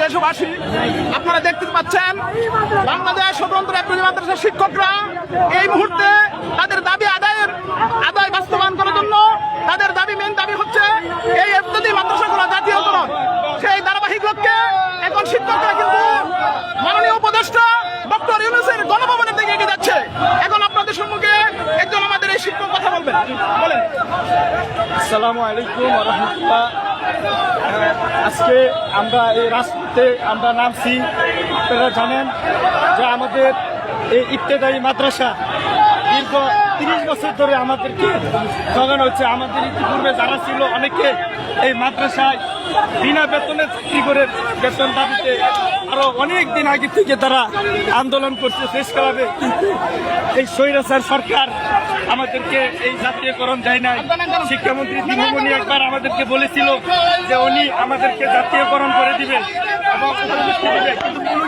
দেশবাসী, আপনারা দেখতে পাচ্ছেন বাংলাদেশ স্বতন্ত্র ইফতেদায়ী মাদ্রাসার শিক্ষকরা এই মুহূর্তে তাদের দাবি আদায় বাস্তবায়ন করার জন্য তাদের মেন দাবি হচ্ছে এই ইফতেদায়ী মাদ্রাসাগুলো জাতীয়করণ। সেই ধারাবাহিক লক্ষ্যে এখন শিক্ষকরা কিন্তু মাননীয় উপদেষ্টা ডক্টর ইউনূসের গণভবনের দিকে এগিয়ে যাচ্ছে। এখন আপনাদের সম্মুখে একজন আমাদের এই শিক্ষক কথা বলবেন। বলেন। আসসালামু আলাইকুম ওয়া রাহমাতুল্লাহ। আজকে আমরা এই রাজপথে আমরা নামছি। আপনারা জানেন যে আমাদের এই ইফতেদায়ী মাদ্রাসা দীর্ঘ 30 বছর ধরে আমাদেরকে জগানো হচ্ছে। আমাদের ইতিপূর্বে যারা ছিল অনেকে এই মাদ্রাসায় বিনা বেতনে চাকরি করে বেতন দাবিতে আরো অনেক দিন আগে থেকে তারা আন্দোলন করছে শেষ করাবে, কিন্তু এই স্বৈরাচার সরকার আমাদেরকে এই জাতীয়করণ দেয় নাই। শিক্ষামন্ত্রী দীনমণি একবার আমাদেরকে বলেছিল যে উনি আমাদেরকে জাতীয়করণ করে দিবে এবং কিন্তু কোনো